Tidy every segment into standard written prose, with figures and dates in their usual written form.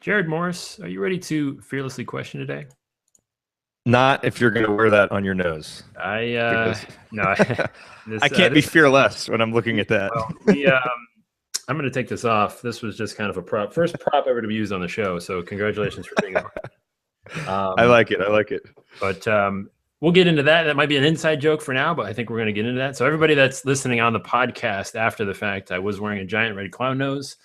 Jerod Morris, are you ready to fearlessly question today? Not if you're going to wear that on your nose. No, I can't be fearless when I'm looking at that. Well, I'm going to take this off. This was just kind of a first prop ever to be used on the show. So congratulations for being on. I like it. But we'll get into that. That might be an inside joke for now, but I think we're going to get into that. So everybody that's listening on the podcast after the fact, I was wearing a giant red clown nose.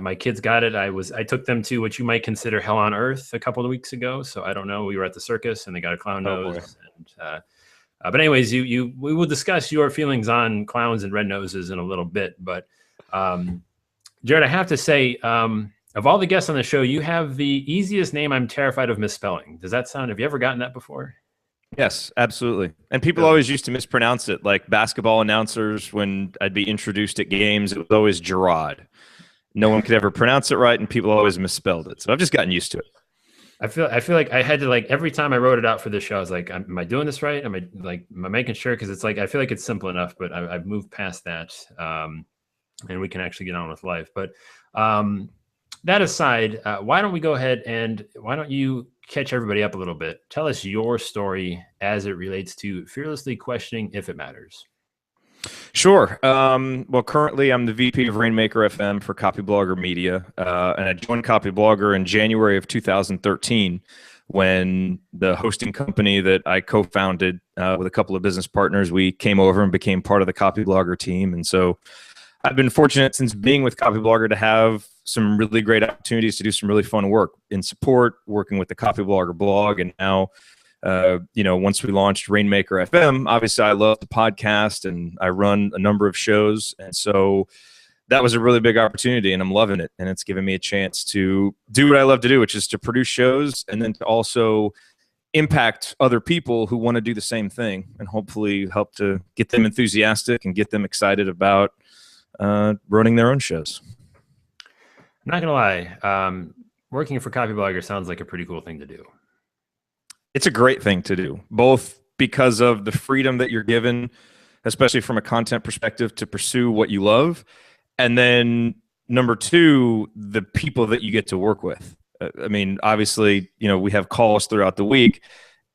My kids got it. I took them to what you might consider hell on earth a couple of weeks ago. So I don't know. We were at the circus and they got a clown nose. But anyways, we will discuss your feelings on clowns and red noses in a little bit. But Jerod, I have to say, of all the guests on the show, you have the easiest name I'm terrified of misspelling. Does that sound? Have you ever gotten that before? Yes, absolutely. And people always used to mispronounce it, like basketball announcers. When I'd be introduced at games, it was always Jerod. No one could ever pronounce it right, and people always misspelled it. So I've just gotten used to it. I feel like I had to, like, every time I wrote it out for this show, I was like, am I doing this right? Am I making sure? Because it's like, I feel like it's simple enough, but I've moved past that, and we can actually get on with life. But that aside, why don't we go ahead and why don't you catch everybody up a little bit? Tell us your story as it relates to fearlessly questioning if it matters. Sure. Well, currently I'm the VP of Rainmaker FM for Copyblogger Media, and I joined Copyblogger in January of 2013 when the hosting company that I co-founded with a couple of business partners, we came over and became part of the Copyblogger team. And so I've been fortunate since being with Copyblogger to have some really great opportunities to do some really fun work in support, working with the Copyblogger blog, and now once we launched Rainmaker FM, obviously I love the podcast and I run a number of shows. And so that was a really big opportunity and I'm loving it. And it's given me a chance to do what I love to do, which is to produce shows and then to also impact other people who want to do the same thing and hopefully help to get them enthusiastic and get them excited about running their own shows. I'm not going to lie. Working for Copyblogger sounds like a pretty cool thing to do. It's a great thing to do, both because of the freedom that you're given, especially from a content perspective, to pursue what you love. And then number two, the people that you get to work with. I mean, obviously, we have calls throughout the week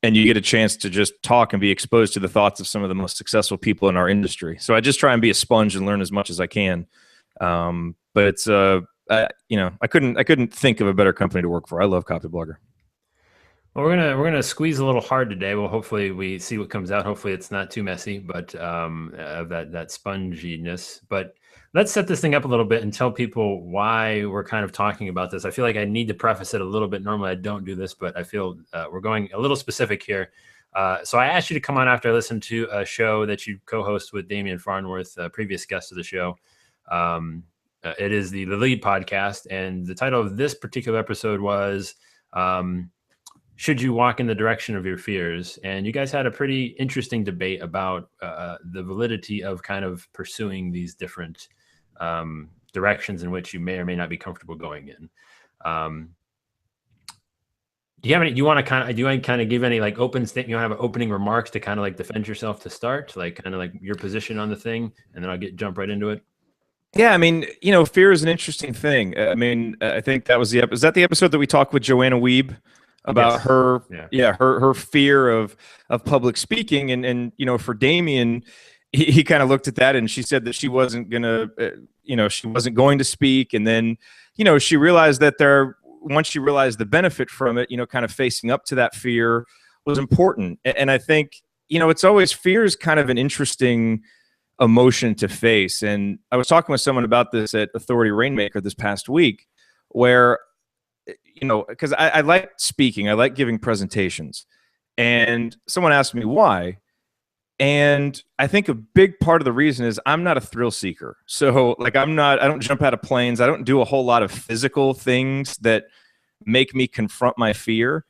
and you get a chance to just talk and be exposed to the thoughts of some of the most successful people in our industry. So I just try and be a sponge and learn as much as I can. But it's, I couldn't think of a better company to work for. I love Copyblogger. Well, we're gonna squeeze a little hard today. Well, hopefully we see what comes out. Hopefully it's not too messy, but of that sponginess. But let's set this thing up a little bit and tell people why we're kind of talking about this. I feel like I need to preface it a little bit. Normally I don't do this, but I feel we're going a little specific here. So I asked you to come on after I listened to a show that you co-host with Demian Farnworth, a previous guest of the show. It is the Lede podcast, and the title of this particular episode was should you walk in the direction of your fears? And you guys had a pretty interesting debate about the validity of kind of pursuing these different directions in which you may or may not be comfortable going in. Do you have any? Do you want to kind of give any like open statement? You want to have opening remarks to kind of like defend yourself to start, like kind of like your position on the thing, and then I'll jump right into it. Yeah, I mean, fear is an interesting thing. I mean, I think that was is that the episode that we talked with Joanna Wiebe about her fear of public speaking, and for Demian, he kind of looked at that and she said that she wasn't gonna she wasn't going to speak, and then she realized that once she realized the benefit from it, kind of facing up to that fear was important. And I think it's always, fear is kind of an interesting emotion to face. And I was talking with someone about this at Authority Rainmaker this past week, where because I like speaking, I like giving presentations, and someone asked me why. And I think a big part of the reason is I'm not a thrill seeker. So like I don't jump out of planes. I don't do a whole lot of physical things that make me confront my fear.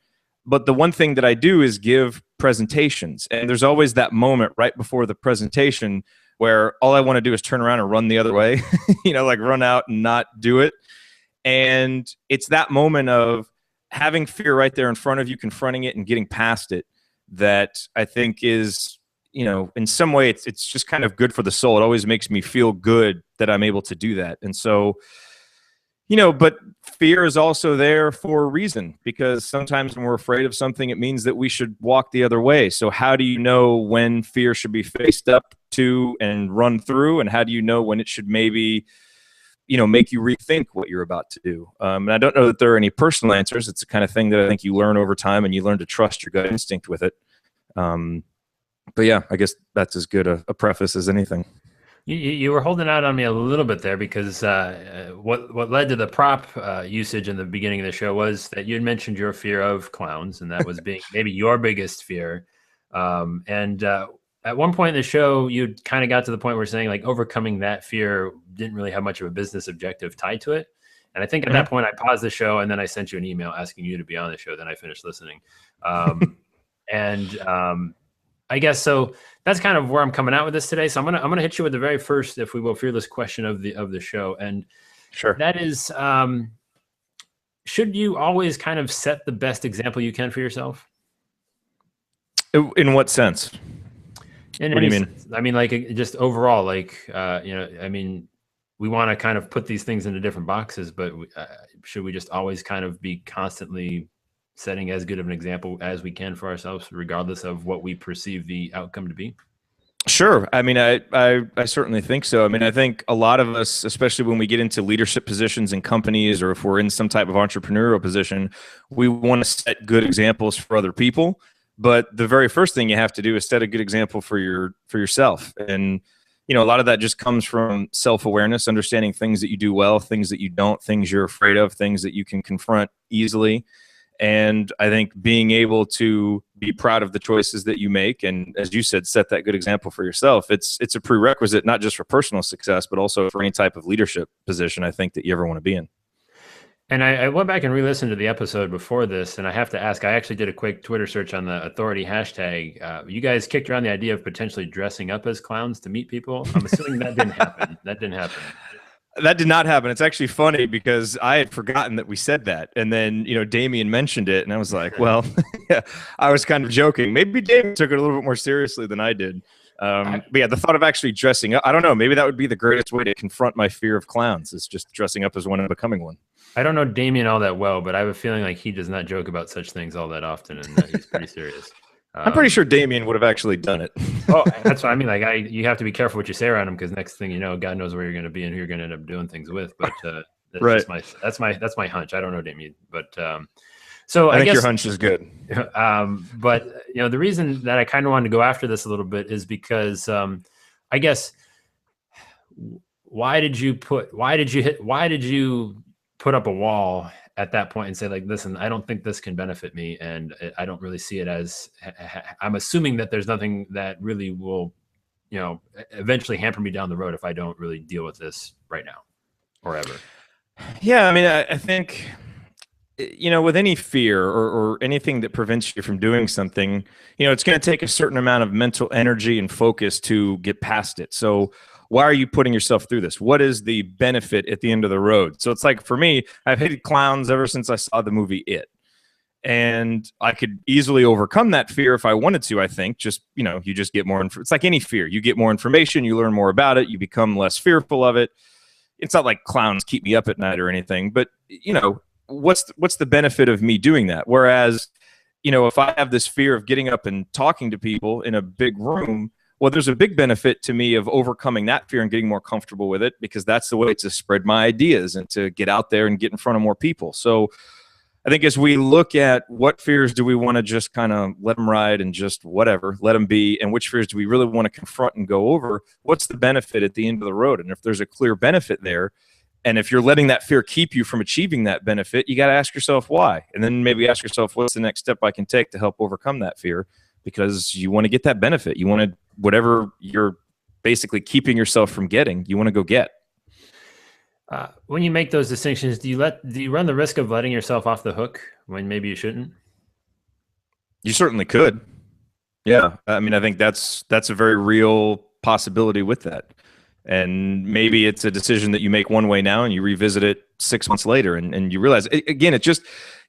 But the one thing that I do is give presentations. And there's always that moment right before the presentation where all I want to do is turn around and run the other way, like run out and not do it. And it's that moment of having fear right there in front of you, confronting it and getting past it, that I think is, in some way it's just kind of good for the soul. It always makes me feel good that I'm able to do that. And so, But fear is also there for a reason, because sometimes when we're afraid of something, it means that we should walk the other way. So how do you know when fear should be faced up to and run through? And how do you know when it should maybe, make you rethink what you're about to do? And I don't know that there are any personal answers. It's the kind of thing that I think you learn over time, and you learn to trust your gut instinct with it. But yeah, I guess that's as good a preface as anything. You were holding out on me a little bit there, because what led to the prop usage in the beginning of the show was that you had mentioned your fear of clowns, and that was being maybe your biggest fear. And at one point in the show, you kind of got to the point where saying like overcoming that fear didn't really have much of a business objective tied to it. And I think at that point I paused the show, and then I sent you an email asking you to be on the show. Then I finished listening. I guess so. That's kind of where I'm coming out with this today. So I'm gonna hit you with the very first, if we will, fearless question of the show. And sure, that is, should you always kind of set the best example you can for yourself? In what sense? What do you mean? I mean, like just overall, like I mean, we want to kind of put these things into different boxes, but should we just always kind of be constantly setting as good of an example as we can for ourselves, regardless of what we perceive the outcome to be? Sure. I mean, I certainly think so. I mean, I think a lot of us, especially when we get into leadership positions in companies, or if we're in some type of entrepreneurial position, we want to set good examples for other people. But the very first thing you have to do is set a good example for yourself. And, a lot of that just comes from self-awareness, understanding things that you do well, things that you don't, things you're afraid of, things that you can confront easily. And I think being able to be proud of the choices that you make, and as you said, set that good example for yourself, it's a prerequisite, not just for personal success, but also for any type of leadership position, I think, that you ever want to be in. And I went back and re-listened to the episode before this, and I have to ask, I actually did a quick Twitter search on the authority hashtag. You guys kicked around the idea of potentially dressing up as clowns to meet people. I'm assuming that didn't happen. That didn't happen. That did not happen. It's actually funny because I had forgotten that we said that. And then, Demian mentioned it, and I was like, well, yeah, I was kind of joking. Maybe Demian took it a little bit more seriously than I did. But yeah, the thought of actually dressing up, I don't know, maybe that would be the greatest way to confront my fear of clowns, is just dressing up as one and becoming one. I don't know Demian all that well, but I have a feeling like he does not joke about such things all that often, and that he's pretty serious. I'm pretty sure Demian would have actually done it. Oh, that's what I mean. Like, you have to be careful what you say around him, because next thing you know, God knows where you're going to be and who you're going to end up doing things with. But that's right. That's my hunch. I don't know Demian, but so I think guess your hunch is good. But the reason that I kind of wanted to go after this a little bit is because I guess why did you put up a wall at that point and say, like, listen, I don't think this can benefit me, and I don't really see it as, I'm assuming that there's nothing that really will, eventually hamper me down the road if I don't really deal with this right now or ever. Yeah, I mean, I think, with any fear or anything that prevents you from doing something, it's going to take a certain amount of mental energy and focus to get past it. So why are you putting yourself through this? What is the benefit at the end of the road? So it's like, for me, I've hated clowns ever since I saw the movie It. And I could easily overcome that fear if I wanted to, I think. Just, you just get more, it's like any fear. You get more information, you learn more about it, you become less fearful of it. It's not like clowns keep me up at night or anything, but, what's the benefit of me doing that? Whereas, if I have this fear of getting up and talking to people in a big room, well, there's a big benefit to me of overcoming that fear and getting more comfortable with it, because that's the way to spread my ideas and to get out there and get in front of more people. So I think as we look at what fears do we want to just kind of let them ride and just whatever, let them be, and which fears do we really want to confront and go over, what's the benefit at the end of the road? And if there's a clear benefit there, and if you're letting that fear keep you from achieving that benefit, you got to ask yourself why. And then maybe ask yourself, what's the next step I can take to help overcome that fear? Because you want to get that benefit. You want to, whatever you're basically keeping yourself from getting, you want to go get. When you make those distinctions, do you run the risk of letting yourself off the hook when maybe you shouldn't? You certainly could. Yeah. I mean, I think that's a very real possibility with that. And maybe it's a decision that you make one way now and you revisit it 6 months later and you realize, again, it just,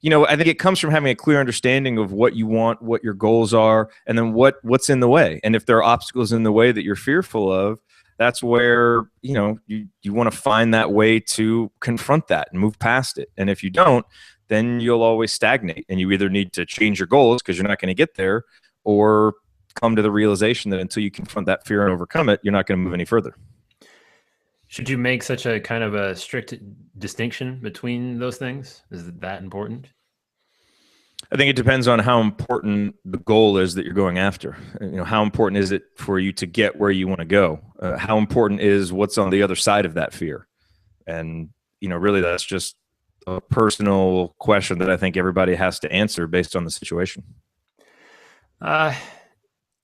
I think it comes from having a clear understanding of what you want, what your goals are, and then what's in the way. And if there are obstacles in the way that you're fearful of, that's where, you want to find that way to confront that and move past it. And if you don't, then you'll always stagnate, and you either need to change your goals because you're not going to get there, or come to the realization that until you confront that fear and overcome it, you're not going to move any further. Should you make such a kind of a strict distinction between those things? Is it that important? I think it depends on how important the goal is that you're going after. How important is it for you to get where you want to go? How important is what's on the other side of that fear? And, really that's just a personal question that I think everybody has to answer based on the situation. I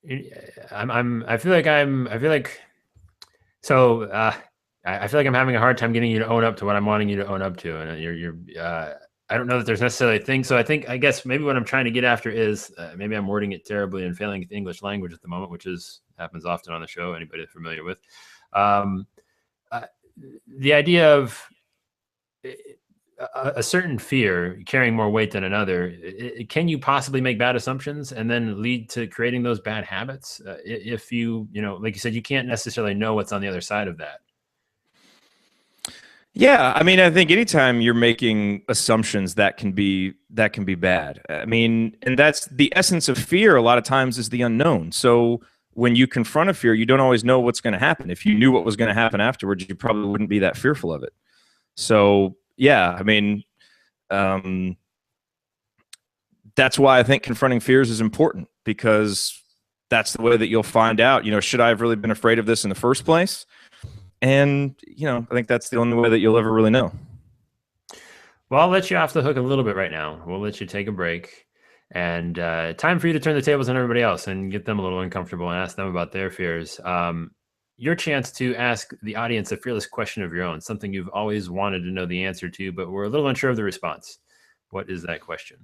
feel like I'm having a hard time getting you to own up to what I'm wanting you to own up to. And I don't know that there's necessarily a thing. So I guess maybe what I'm trying to get after is maybe I'm wording it terribly and failing at the English language at the moment, which happens often on the show, anybody familiar with. The idea of a certain fear carrying more weight than another, can you possibly make bad assumptions and then lead to creating those bad habits? If like you said, you can't necessarily know what's on the other side of that. Yeah, I think anytime you're making assumptions, that can be bad. And that's the essence of fear. A lot of times is the unknown. So when you confront a fear, you don't always know what's going to happen. If you knew what was going to happen afterwards, you probably wouldn't be that fearful of it. So yeah, that's why I think confronting fears is important, because that's the way that you'll find out, should I have really been afraid of this in the first place? And, I think that's the only way that you'll ever really know. Well, I'll let you off the hook a little bit right now. We'll let you take a break, and time for you to turn the tables on everybody else and get them a little uncomfortable and ask them about their fears. Your chance to ask the audience a fearless question of your own, something you've always wanted to know the answer to, but we're a little unsure of the response. What is that question?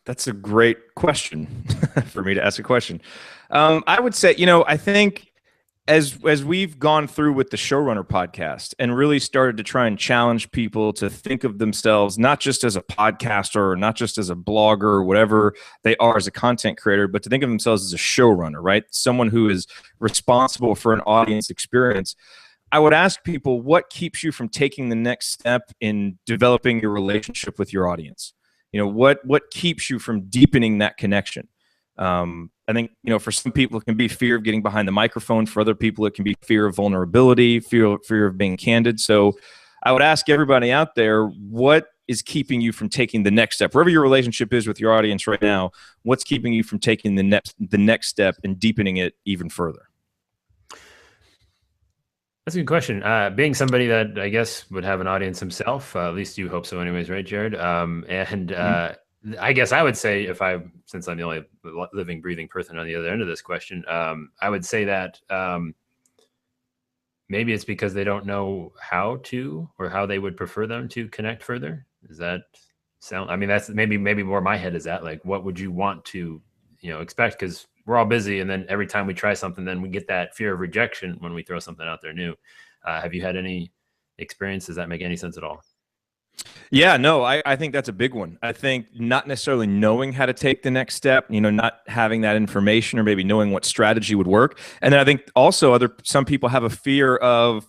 That's a great question for me to ask a question. I would say, I think as we've gone through with the Showrunner podcast and really started to try and challenge people to think of themselves not just as a podcaster or not just as a blogger or whatever they are as a content creator, but to think of themselves as a showrunner, right? Someone who is responsible for an audience experience. I would ask people, what keeps you from taking the next step in developing your relationship with your audience? What keeps you from deepening that connection? I think, for some people, it can be fear of getting behind the microphone. For other people, it can be fear of vulnerability, fear of being candid. So I would ask everybody out there, what is keeping you from taking the next step? Wherever your relationship is with your audience right now, what's keeping you from taking the next step and deepening it even further? That's a good question. Being somebody that I guess would have an audience himself, at least you hope so anyways, right, Jerod? I guess I would say, since I'm the only living, breathing person on the other end of this question, I would say that maybe it's because they don't know how to, or how they would prefer them to connect further. Does that sound? That's maybe where my head is at. Like, what would you want to, expect? Because we're all busy, and then every time we try something, then we get that fear of rejection when we throw something out there new. Have you had any experience? Does that make any sense at all? Yeah, no, I think that's a big one. I think not necessarily knowing how to take the next step, not having that information, or maybe knowing what strategy would work. And then I think also some people have a fear of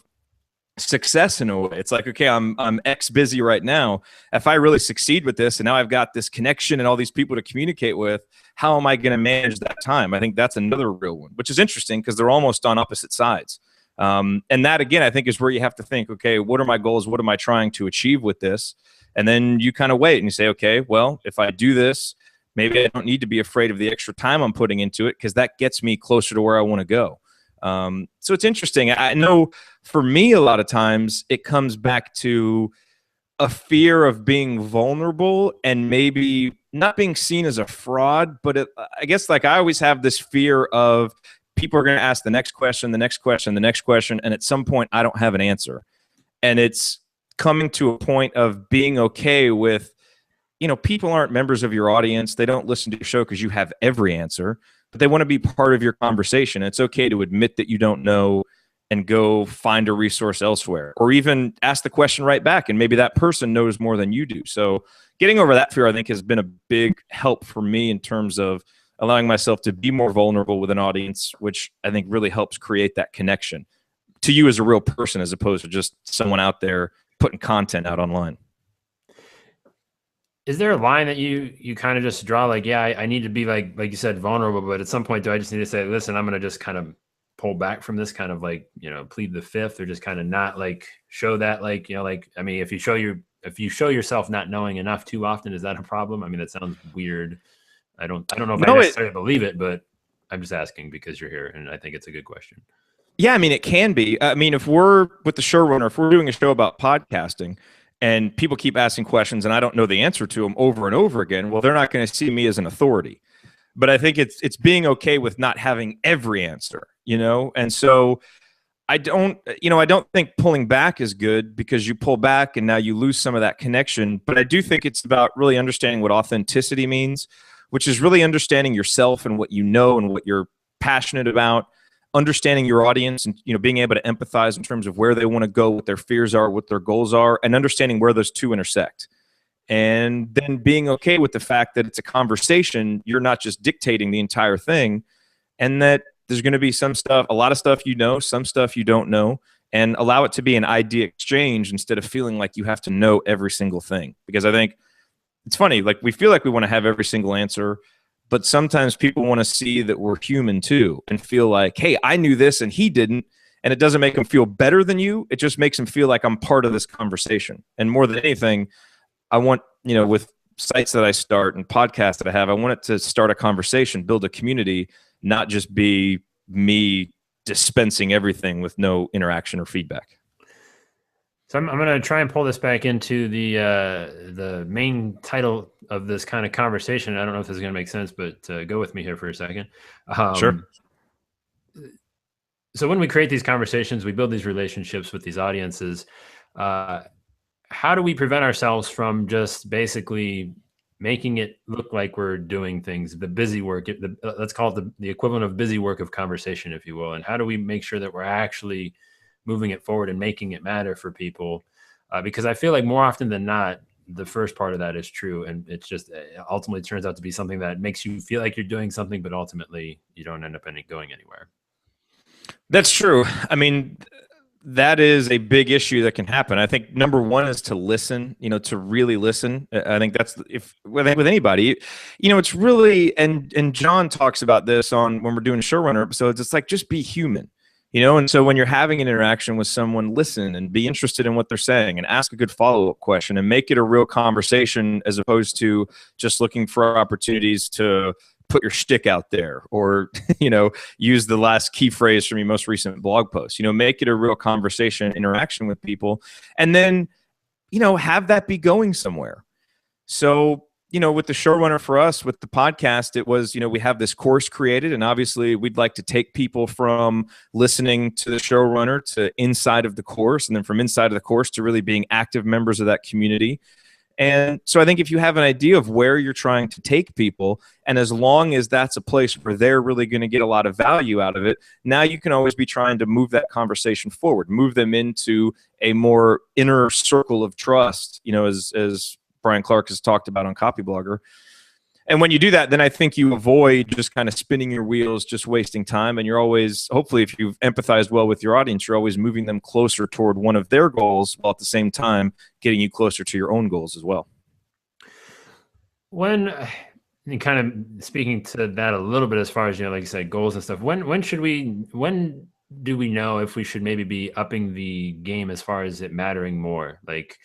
success in a way. It's like, okay, I'm X busy right now. If I really succeed with this, and now I've got this connection and all these people to communicate with, how am I going to manage that time? I think that's another real one, which is interesting because they're almost on opposite sides. And that, again, I think is where you have to think, okay, what are my goals? What am I trying to achieve with this? And then you kind of wait and you say, okay, well, if I do this, maybe I don't need to be afraid of the extra time I'm putting into it, because that gets me closer to where I want to go. So it's interesting. I know for me, a lot of times it comes back to a fear of being vulnerable and maybe not being seen as a fraud, but I guess like I always have this fear of people are going to ask the next question, the next question, the next question, and at some point I don't have an answer. And it's coming to a point of being okay with, people aren't members of your audience. They don't listen to your show because you have every answer, but they want to be part of your conversation. It's okay to admit that you don't know and go find a resource elsewhere, or even ask the question right back, and maybe that person knows more than you do. So getting over that fear, I think, has been a big help for me in terms of allowing myself to be more vulnerable with an audience, which I think really helps create that connection. to you as a real person, as opposed to just someone out there putting content out online. Is there a line that you kind of just draw, like, yeah, I need to be like you said, vulnerable, but at some point, do I just need to say, listen, I'm going to just kind of pull back from this, kind of like, plead the fifth, or just kind of not like show that, like, like, I mean, if you show yourself not knowing enough too often, is that a problem? I mean, that sounds weird. I don't know if I necessarily believe it, but I'm just asking because you're here, and I think it's a good question. Yeah, I mean, it can be. I mean, if we're with the showrunner, if we're doing a show about podcasting, and people keep asking questions and I don't know the answer to them over and over again, well, they're not going to see me as an authority. But I think it's being okay with not having every answer, And so I don't think pulling back is good, because you pull back and now you lose some of that connection. But I do think it's about really understanding what authenticity means, which is really understanding yourself and what you know and what you're passionate about, understanding your audience and being able to empathize in terms of where they want to go, what their fears are, what their goals are, and understanding where those two intersect. And then being okay with the fact that it's a conversation, you're not just dictating the entire thing, and that there's going to be some stuff, a lot of stuff some stuff you don't know, and allow it to be an idea exchange instead of feeling like you have to know every single thing. Because I think it's funny, like we feel like we want to have every single answer, but sometimes people want to see that we're human too, and feel like, hey, I knew this and he didn't. And it doesn't make them feel better than you. It just makes them feel like I'm part of this conversation. And more than anything, I want, with sites that I start and podcasts that I have, I want it to start a conversation, build a community, not just be me dispensing everything with no interaction or feedback. So I'm going to try and pull this back into the main title of this kind of conversation. I don't know if this is going to make sense, but go with me here for a second. Sure. So when we create these conversations, we build these relationships with these audiences. How do we prevent ourselves from just basically making it look like we're doing things, the busy work, let's call it the equivalent of busy work of conversation, if you will? And how do we make sure that we're actually moving it forward and making it matter for people? Because I feel like more often than not, the first part of that is true. And it's just ultimately turns out to be something that makes you feel like you're doing something, but ultimately you don't end up going anywhere. That's true. I mean, that is a big issue that can happen. I think number one is to listen, to really listen. I think that's with anybody, it's really, and John talks about this when we're doing showrunner episodes, it's like, just be human. And so when you're having an interaction with someone, listen and be interested in what they're saying and ask a good follow-up question and make it a real conversation, as opposed to just looking for opportunities to put your shtick out there or, use the last key phrase from your most recent blog post. Make it a real conversation, interaction with people, and then, have that be going somewhere. So, with the showrunner for us, with the podcast, it was, we have this course created, and obviously we'd like to take people from listening to the showrunner to inside of the course, and then from inside of the course to really being active members of that community. And so I think if you have an idea of where you're trying to take people, and as long as that's a place where they're really going to get a lot of value out of it, now you can always be trying to move that conversation forward, move them into a more inner circle of trust, as Brian Clark has talked about on Copyblogger. And when you do that, then I think you avoid just kind of spinning your wheels, just wasting time. And you're always, hopefully, if you've empathized well with your audience, you're always moving them closer toward one of their goals, while at the same time getting you closer to your own goals as well. When, kind of speaking to that a little bit, as far as, like you said, goals and stuff, when do we know if we should maybe be upping the game as far as it mattering more? Like,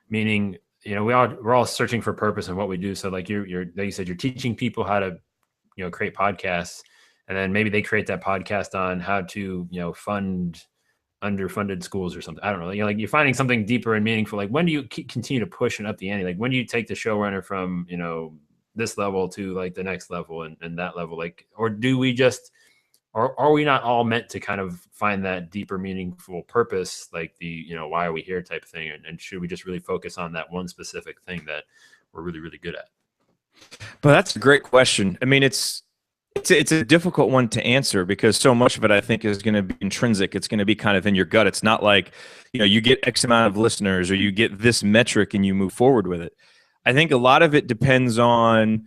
meaning, we're all searching for purpose in what we do. So like you're like you said, you're teaching people how to, create podcasts, and then maybe they create that podcast on how to, fund underfunded schools or something. I don't know. Like you're finding something deeper and meaningful. Like, when do you continue to push and up the ante? Like, when do you take the showrunner from, this level to like the next level and that level? Like, or do we just, or are we not all meant to kind of find that deeper, meaningful purpose, like the, why are we here type of thing? And should we just really focus on that one specific thing that we're really, really good at? But that's a great question. I mean, it's a difficult one to answer, because so much of it, I think, is going to be intrinsic. It's going to be kind of in your gut. It's not like, you get X amount of listeners or you get this metric and you move forward with it. I think a lot of it depends on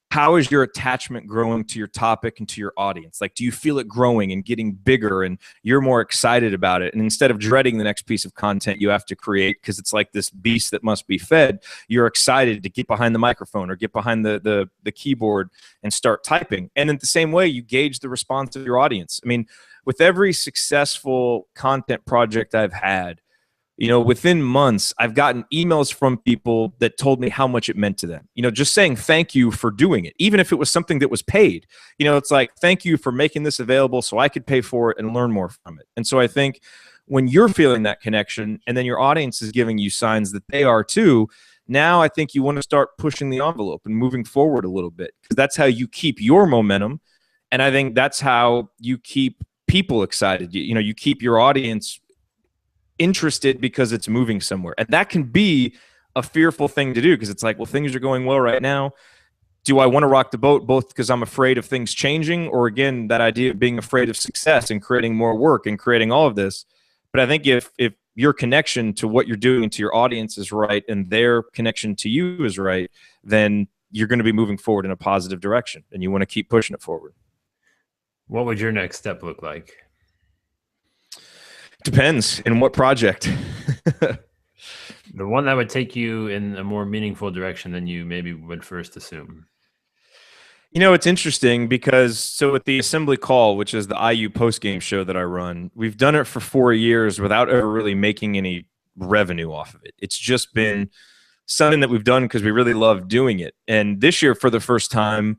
how is your attachment growing to your topic and to your audience? Like, do you feel it growing and getting bigger and you're more excited about it? And instead of dreading the next piece of content you have to create because it's like this beast that must be fed, you're excited to get behind the microphone or get behind the keyboard and start typing. And in the same way, you gauge the response of your audience. I mean, with every successful content project I've had, you know, within months, I've gotten emails from people that told me how much it meant to them. You know, just saying thank you for doing it, even if it was something that was paid. You know, it's like, thank you for making this available so I could pay for it and learn more from it. And so I think when you're feeling that connection and then your audience is giving you signs that they are too, now I think you want to start pushing the envelope and moving forward a little bit, because that's how you keep your momentum. And I think that's how you keep people excited. You know, you keep your audience interested because it's moving somewhere. And that can be a fearful thing to do, because it's like, well, things are going well right now. Do I want to rock the boat both because I'm afraid of things changing, or again, that idea of being afraid of success and creating more work and creating all of this? But I think if your connection to what you're doing and to your audience is right and their connection to you is right, then you're going to be moving forward in a positive direction and you want to keep pushing it forward. What would your next step look like? Depends in what project. The one that would take you in a more meaningful direction than you maybe would first assume. You know, it's interesting because so at the Assembly Call, which is the IU postgame show that I run, we've done it for 4 years without ever really making any revenue off of it. It's just been something that we've done because we really love doing it. And this year, for the first time,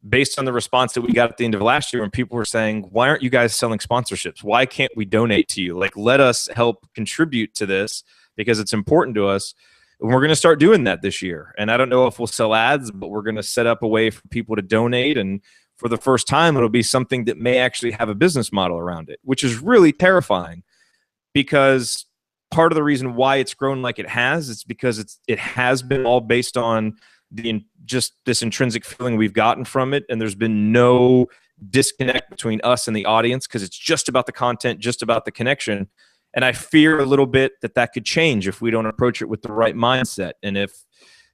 based on the response that we got at the end of last year when people were saying, why aren't you guys selling sponsorships? Why can't we donate to you? Like, let us help contribute to this because it's important to us. And we're going to start doing that this year. And I don't know if we'll sell ads, but we're going to set up a way for people to donate. And for the first time, it'll be something that may actually have a business model around it, which is really terrifying, because part of the reason why it's grown like it has, it's because it has been all based on just this intrinsic feeling we've gotten from it, and there's been no disconnect between us and the audience because it's just about the content, just about the connection. And I fear a little bit that could change if we don't approach it with the right mindset. And if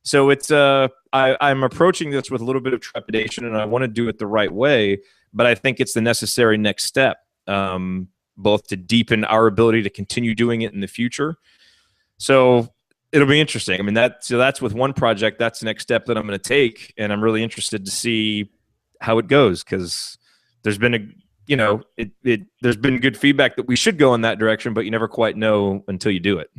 so, it's I'm approaching this with a little bit of trepidation, and I want to do it the right way. But I think it's the necessary next step, both to deepen our ability to continue doing it in the future. So it'll be interesting. I mean, that's with one project. That's the next step that I'm going to take, and I'm really interested to see how it goes, because there's been there's been good feedback that we should go in that direction, but you never quite know until you do it.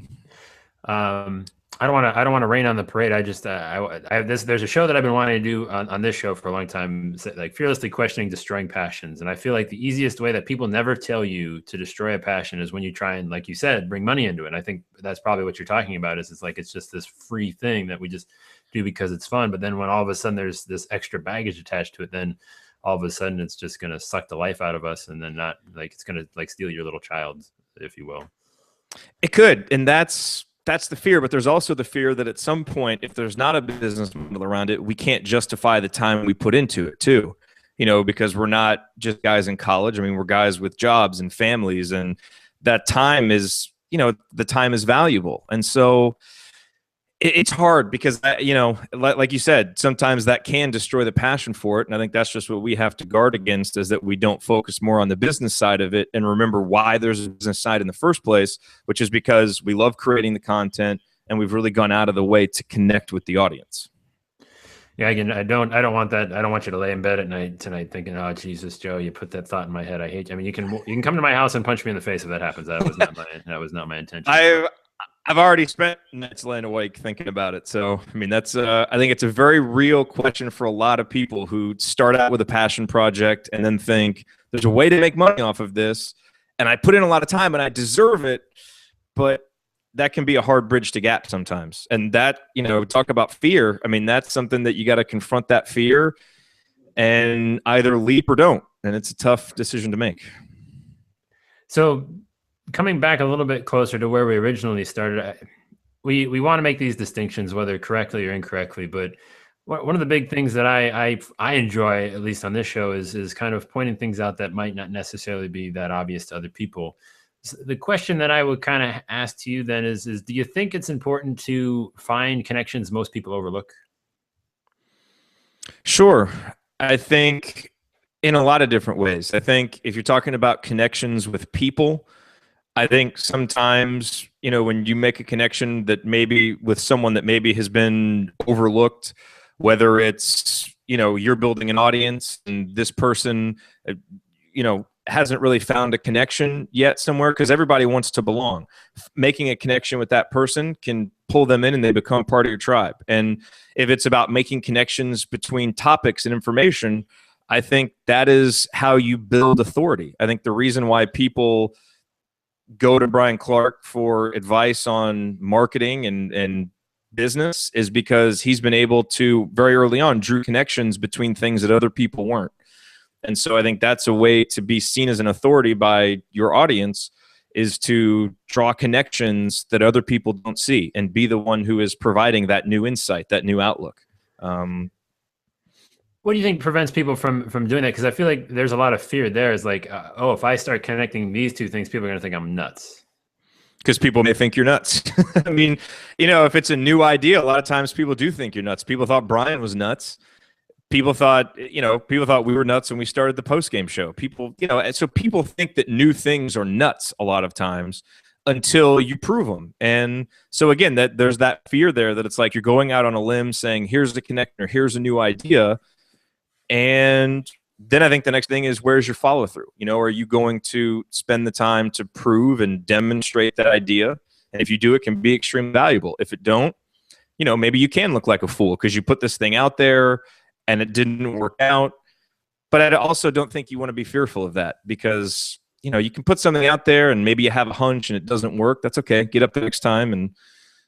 I don't want to rain on the parade. I just I have this. There's a show that I've been wanting to do on this show for a long time, like fearlessly questioning destroying passions. And I feel like the easiest way that people never tell you to destroy a passion is when you try and, like you said, bring money into it. And I think that's probably what you're talking about. Is it's like it's just this free thing that we just do because it's fun. But then when all of a sudden there's this extra baggage attached to it, then all of a sudden it's just going to suck the life out of us, and then not like it's going to like steal your little child, if you will. It could, and that's the fear. But there's also the fear that at some point, if there's not a business model around it, we can't justify the time we put into it too, because we're not just guys in college. I mean, we're guys with jobs and families, and that time is, the time is valuable. And so it's hard because, like you said, sometimes that can destroy the passion for it. And I think that's just what we have to guard against, is that we don't focus more on the business side of it and remember why there's a business side in the first place, which is because we love creating the content and we've really gone out of the way to connect with the audience. Yeah, again, I don't want that. I don't want you to lay in bed at night tonight thinking, "Oh, Jesus, Joe, you put that thought in my head. I hate you." I mean, you can come to my house and punch me in the face if that happens. That was not my intention. I've already spent nights laying awake thinking about it. So, I mean, that's I think it's a very real question for a lot of people who start out with a passion project and then think there's a way to make money off of this, and I put in a lot of time and I deserve it, but that can be a hard bridge to gap sometimes. And that, talk about fear. I mean, that's something that you got to confront, that fear, and either leap or don't. And it's a tough decision to make. So coming back a little bit closer to where we originally started, we want to make these distinctions, whether correctly or incorrectly. But one of the big things that I enjoy, at least on this show, is kind of pointing things out that might not necessarily be that obvious to other people. So the question that I would kind of ask to you then is do you think it's important to find connections most people overlook? Sure. I think in a lot of different ways. I think if you're talking about connections with people, I think sometimes, when you make a connection that maybe with someone that maybe has been overlooked, whether it's, you're building an audience and this person, hasn't really found a connection yet somewhere because everybody wants to belong. Making a connection with that person can pull them in and they become part of your tribe. And if it's about making connections between topics and information, I think that is how you build authority. I think the reason why people go to Brian Clark for advice on marketing and business is because he's been able to very early on drew connections between things that other people weren't. And so I think that's a way to be seen as an authority by your audience, is to draw connections that other people don't see and be the one who is providing that new insight, that new outlook. What do you think prevents people from doing that? Because I feel like there's a lot of fear there. Is like, oh, if I start connecting these two things, people are going to think I'm nuts. Because people may think you're nuts. I mean, if it's a new idea, a lot of times people do think you're nuts. People thought Brian was nuts. People thought we were nuts when we started the post-game show. So people think that new things are nuts a lot of times until you prove them. And so again, that there's that fear there that it's like you're going out on a limb saying, here's the connector, here's a new idea. And then I think the next thing is, where's your follow through? Are you going to spend the time to prove and demonstrate that idea? And if you do, it can be extremely valuable. If it don't, maybe you can look like a fool because you put this thing out there and it didn't work out. But I also don't think you want to be fearful of that because, you can put something out there and maybe you have a hunch and it doesn't work. That's okay. Get up the next time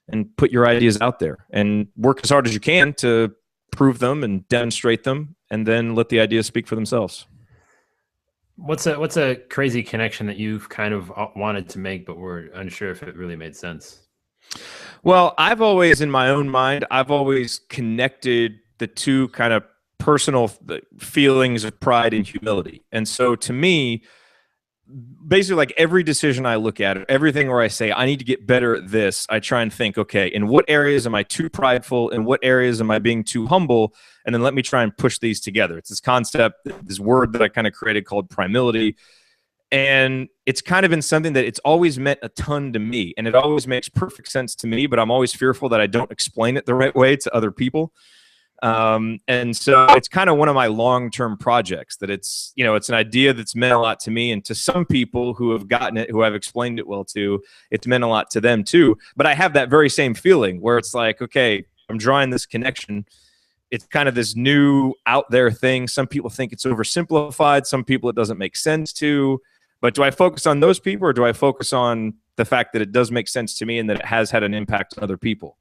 and put your ideas out there and work as hard as you can to prove them and demonstrate them, and then let the ideas speak for themselves. What's a crazy connection that you've kind of wanted to make, but were unsure if it really made sense? Well, I've always, in my own mind, I've always connected the two kind of personal feelings of pride and humility. And so to me, basically, like every decision I look at, everything where I say I need to get better at this, I try and think, okay, in what areas am I too prideful? In what areas am I being too humble? And then let me try and push these together. It's this concept, this word that I kind of created called Primeility. And it's kind of been something that it's always meant a ton to me. And it always makes perfect sense to me, but I'm always fearful that I don't explain it the right way to other people. And so it's kind of one of my long-term projects that it's an idea that's meant a lot to me, and to some people who have gotten it, who I've explained it well to, it's meant a lot to them too. But I have that very same feeling where it's like, okay, I'm drawing this connection. It's kind of this new out there thing. Some people think it's oversimplified. Some people it doesn't make sense to. But do I focus on those people, or do I focus on the fact that it does make sense to me and that it has had an impact on other people?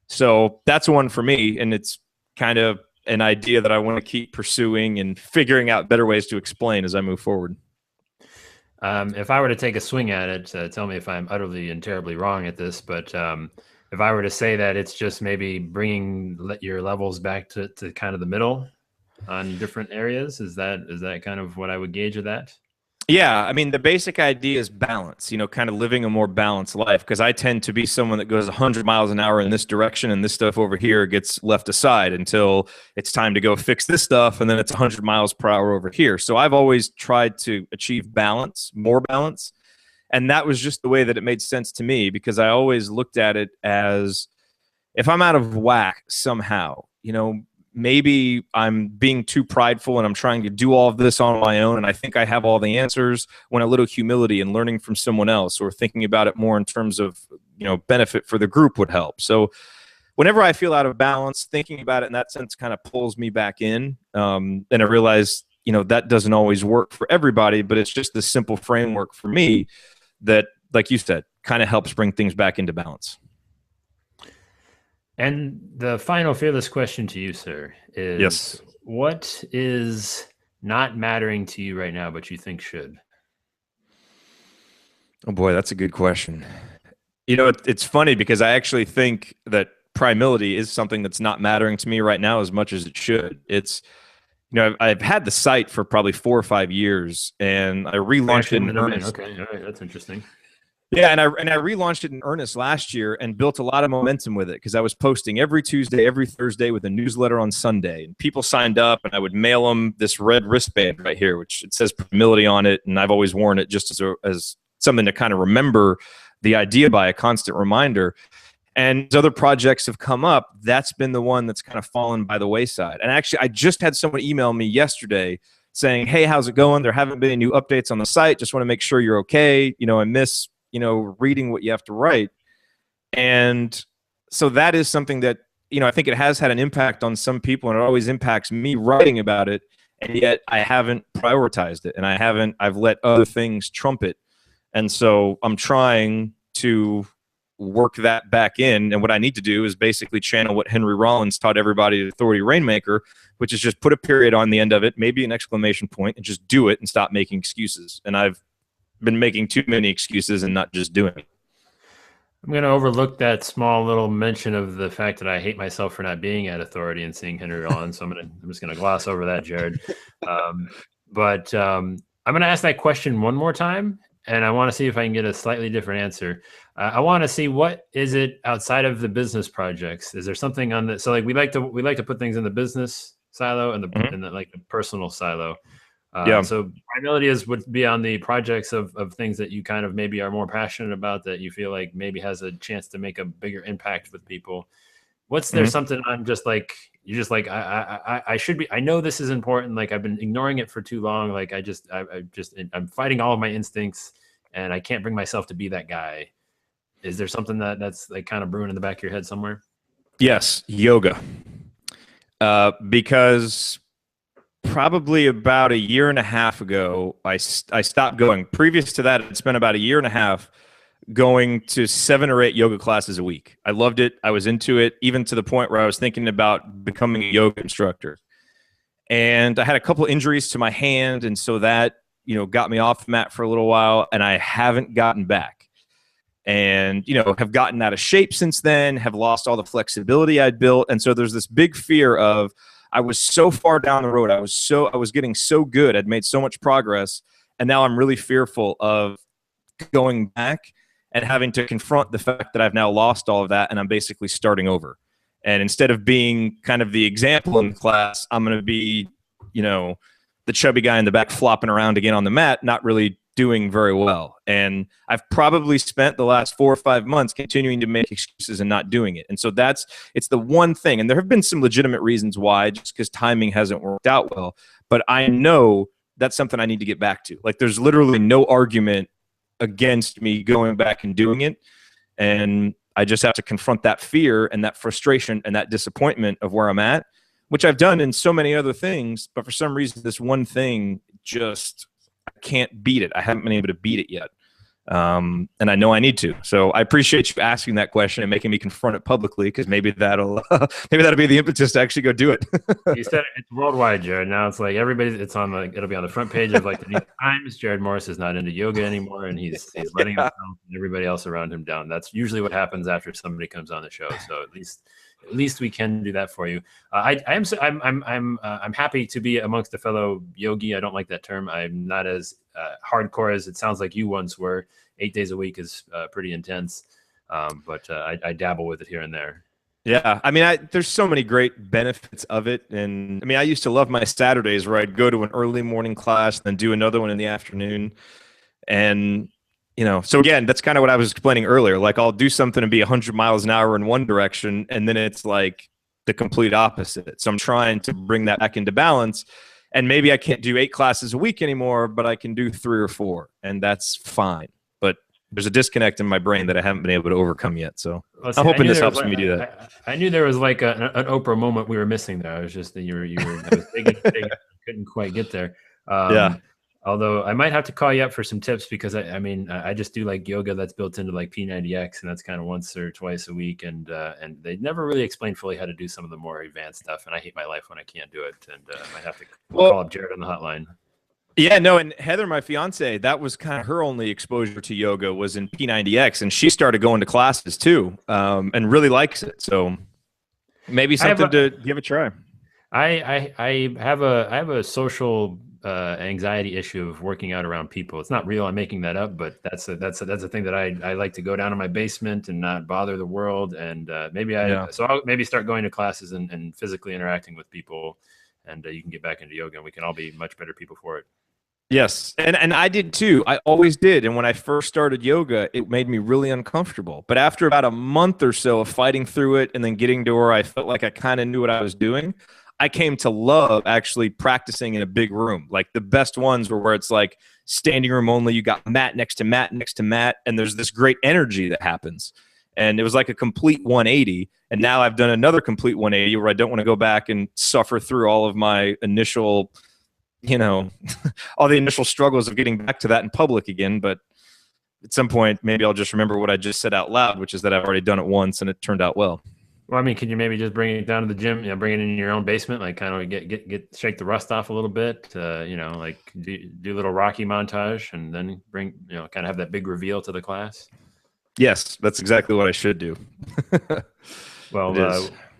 So that's one for me, and it's kind of an idea that I want to keep pursuing and figuring out better ways to explain as I move forward. If I were to take a swing at it, tell me if I'm utterly and terribly wrong at this, but if I were to say that it's just maybe bringing your levels back to kind of the middle on different areas, is that kind of what I would gauge of that? Yeah, I mean, the basic idea is balance, kind of living a more balanced life, because I tend to be someone that goes 100 miles an hour in this direction, and this stuff over here gets left aside until it's time to go fix this stuff, and then it's 100 miles per hour over here. So I've always tried to achieve balance, more balance, and that was just the way that it made sense to me, because I always looked at it as, if I'm out of whack somehow, maybe I'm being too prideful and I'm trying to do all of this on my own and I think I have all the answers, when a little humility and learning from someone else, or thinking about it more in terms of, benefit for the group would help. So whenever I feel out of balance, thinking about it in that sense kind of pulls me back in. And I realize, that doesn't always work for everybody, but it's just the simple framework for me that, like you said, kind of helps bring things back into balance. And the final fearless question to you, sir, is, yes, what is not mattering to you right now, but you think should? Oh boy, that's a good question. It's funny because I actually think that Primeility is something that's not mattering to me right now as much as it should. It's, I've had the site for probably 4 or 5 years, and I relaunched it. Okay, all right, that's interesting. Yeah, and I relaunched it in earnest last year and built a lot of momentum with it because I was posting every Tuesday, every Thursday with a newsletter on Sunday, and people signed up, and I would mail them this red wristband right here, which it says Primeility on it, and I've always worn it just as something to kind of remember the idea by, a constant reminder. And as other projects have come up, that's been the one that's kind of fallen by the wayside. And actually, I just had someone email me yesterday saying, "Hey, how's it going? There haven't been any new updates on the site. Just want to make sure you're okay. I miss reading what you have to write." And so that is something that, I think it has had an impact on some people, and it always impacts me writing about it. And yet I haven't prioritized it, and I've let other things trump it. And so I'm trying to work that back in. And what I need to do is basically channel what Henry Rollins taught everybody at Authority Rainmaker, which is just put a period on the end of it, maybe an exclamation point, and just do it and stop making excuses. And I've been making too many excuses and not just doing it. I'm going to overlook that small little mention of the fact that I hate myself for not being at Authority and seeing Henry Rollins. So I'm just going to gloss over that, Jerod. But I'm going to ask that question one more time, and I want to see if I can get a slightly different answer. I want to see, what is it outside of the business projects? Is there something on the, so like we like to put things in the business silo and the like the personal silo. So Primeility would be on the projects of things that you kind of maybe are more passionate about, that you feel like maybe has a chance to make a bigger impact with people. What's there something I'm just like, you're just like, I should be, I know this is important. Like I've been ignoring it for too long. Like I'm fighting all of my instincts and I can't bring myself to be that guy. Is there something that's like kind of brewing in the back of your head somewhere? Yes, yoga. Because probably about a year and a half ago, I stopped going. Previous to that, it's been about a year and a half going to 7 or 8 yoga classes a week. I loved it. I was into it, even to the point where I was thinking about becoming a yoga instructor. And I had a couple injuries to my hand, and so that got me off the mat for a little while, and I haven't gotten back. And have gotten out of shape since then, have lost all the flexibility I'd built. And so there's this big fear of, I was so far down the road, I was getting so good, I'd made so much progress, and now I'm really fearful of going back and having to confront the fact that I've now lost all of that and I'm basically starting over. And instead of being kind of the example in class, I'm going to be the chubby guy in the back flopping around again on the mat, not really doing very well. And I've probably spent the last 4 or 5 months continuing to make excuses and not doing it. And so it's the one thing. And there have been some legitimate reasons why, just because timing hasn't worked out well. But I know that's something I need to get back to. Like there's literally no argument against me going back and doing it. And I just have to confront that fear and that frustration and that disappointment of where I'm at, which I've done in so many other things. But for some reason, this one thing just, I can't beat it. I haven't been able to beat it yet. And I know I need to. So I appreciate you asking that question and making me confront it publicly, because maybe that'll be the impetus to actually go do it. You said it's worldwide, Jerod. Now it's like it'll be on the front page of like the New York Times. Jerod Morris is not into yoga anymore, and he's letting himself and everybody else around him down. That's usually what happens after somebody comes on the show. So at least we can do that for you. I'm happy to be amongst a fellow yogi. I don't like that term. I'm not as hardcore as it sounds like you once were. 8 days a week is pretty intense, but I dabble with it here and there. Yeah, I mean, there's so many great benefits of it, and I mean, I used to love my Saturdays where I'd go to an early morning class, then do another one in the afternoon, and so again, that's kind of what I was explaining earlier. Like I'll do something and be 100 miles an hour in one direction, and then it's like the complete opposite. So I'm trying to bring that back into balance. And maybe I can't do 8 classes a week anymore, but I can do 3 or 4, and that's fine. But there's a disconnect in my brain that I haven't been able to overcome yet. So I'm hoping this helps me do that. I knew there was like an Oprah moment we were missing there. I was just that you were couldn't quite get there. Yeah. Although I might have to call you up for some tips, because I just do like yoga that's built into like P90X, and that's kind of once or twice a week, and they never really explain fully how to do some of the more advanced stuff, and I hate my life when I can't do it, and I might have to call up Jerod on the hotline. Yeah, no, and Heather, my fiance, that was kind of her only exposure to yoga was in P90X, and she started going to classes too, and really likes it. So maybe something to give a try. I have a social anxiety issue of working out around people. It's not real. I'm making that up, but that's a thing that I like to go down in my basement and not bother the world. And so I'll maybe start going to classes and physically interacting with people, and you can get back into yoga, and we can all be much better people for it. Yes. And I did too. I always did. And when I first started yoga, it made me really uncomfortable. But after about a month or so of fighting through it and then getting to where I felt like I kind of knew what I was doing, I came to love actually practicing in a big room. Like the best ones were where it's like standing room only. You got mat next to mat next to mat, and there's this great energy that happens. And it was like a complete 180. And now I've done another complete 180 where I don't want to go back and suffer through all of my initial, all the initial struggles of getting back to that in public again. But at some point, maybe I'll just remember what I just said out loud, which is that I've already done it once and it turned out well. Well, I mean, can you maybe just bring it down to the gym, bring it in your own basement, like kind of shake the rust off a little bit, like do a little Rocky montage, and then bring, kind of have that big reveal to the class. Yes, that's exactly what I should do. Well,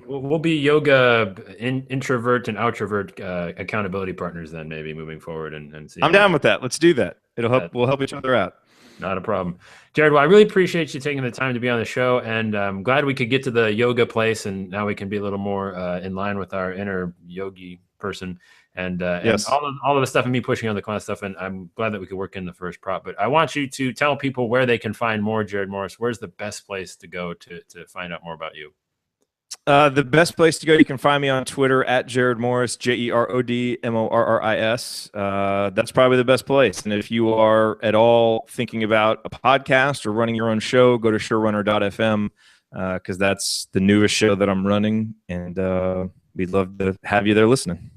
we'll be yoga introvert and outrovert accountability partners then, maybe moving forward, and see. I'm down with that. Let's do that. We'll help each other out. Not a problem. Jerod, well, I really appreciate you taking the time to be on the show, and I'm glad we could get to the yoga place, and now we can be a little more in line with our inner yogi person, and yes. and all of the stuff and me pushing on the class stuff, and I'm glad that we could work in the first prop. But I want you to tell people where they can find more Jerod Morris. Where's the best place to go to find out more about you? The best place to go, you can find me on Twitter at Jerod Morris, JerodMorris. That's probably the best place. And if you are at all thinking about a podcast or running your own show, go to surerunner.fm because that's the newest show that I'm running, and we'd love to have you there listening.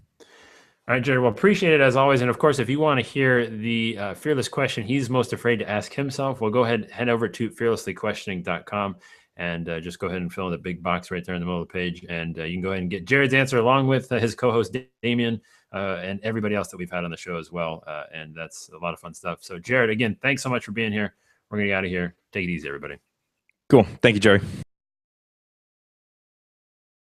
All right, Jerod, well, appreciate it as always. And of course, if you want to hear the fearless question he's most afraid to ask himself, well, go ahead, head over to fearlesslyquestioning.com. And just go ahead and fill in the big box right there in the middle of the page. And you can go ahead and get Jerod's answer along with his co-host, Demian, and everybody else that we've had on the show as well. And that's a lot of fun stuff. So, Jerod, again, thanks so much for being here. We're going to get out of here. Take it easy, everybody. Cool. Thank you, Jerry.